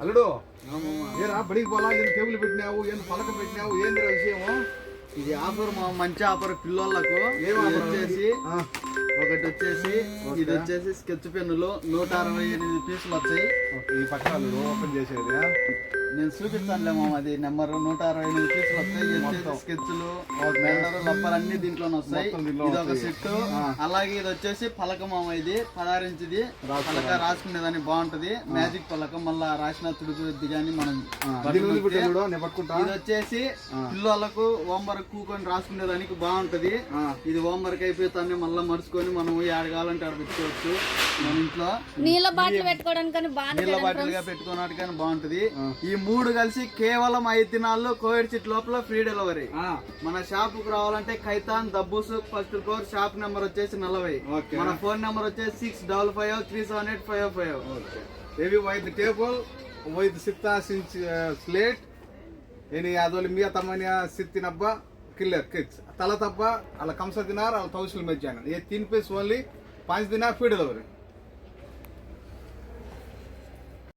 అల్లుడు ఏరా బడికి పోలా ఏం టేబుల్ పెట్టినావు ఏం పలక పెట్టినావు ఏంద్రా విషయము? ఇది ఆఫర్ మంచి ఆఫర్ పిల్లలకు. వచ్చేసి ఒకటి వచ్చేసి ఇది వచ్చేసి స్కెచ్ పెన్నులు 168 పీసులు వచ్చాయి. ఈ పక్కన ఓపెన్ చేసేది నేను చూపిస్తానులే మామ, అది నెంబర్ 168 పీసులు వస్తాయి. స్కెచ్లు మెల్లరు రబ్బర్ అన్ని దీంట్లోనే వస్తాయి. ఇది ఒక సెట్. అలాగే ఇది వచ్చేసి పలక మామ, ఇది 16 ఇంచుది పలక, రాసుకునేదాన్ని బాగుంటది. మ్యాజిక్ పలక, మళ్ళా రాసిన తుడుపు కానీ మనం. ఇది వచ్చేసి పిల్లలకు హోంవర్క్ కూకొని రాసుకునేదానికి బాగుంటది. ఇది హోంవర్క్ అయిపోతానే మళ్ళీ మరుచుకొని మనం ఏడ కావాలంటే ఆడ పెట్టుకోవచ్చు. మన ఇంట్లో నీళ్ళ బాటిల్ పెట్టుకోవడానికి పెట్టుకోవడానికి బాగుంటది. ఈ 3 కలిసి కేవలం 5 దినాల్లో కోవిడ్ సిటీ లోపల ఫ్రీ డెలివరీ. మన షాప్ కు రావాలంటే ఖైతాన్ దబ్బూసు ఫస్ట్ ఫ్లోర్, షాప్ నెంబర్ వచ్చేసి 40. మన ఫోన్ నెంబర్ వచ్చేసి 6553785555. Heavy white table with 6 inch slate. Ini adol mia tamania sittinabba killer kids. Tala tabba ala kamsa dinar ala tawsil में जाना. ये 3 पीस ओनली 5 दिनार फ्री डिलीवरी.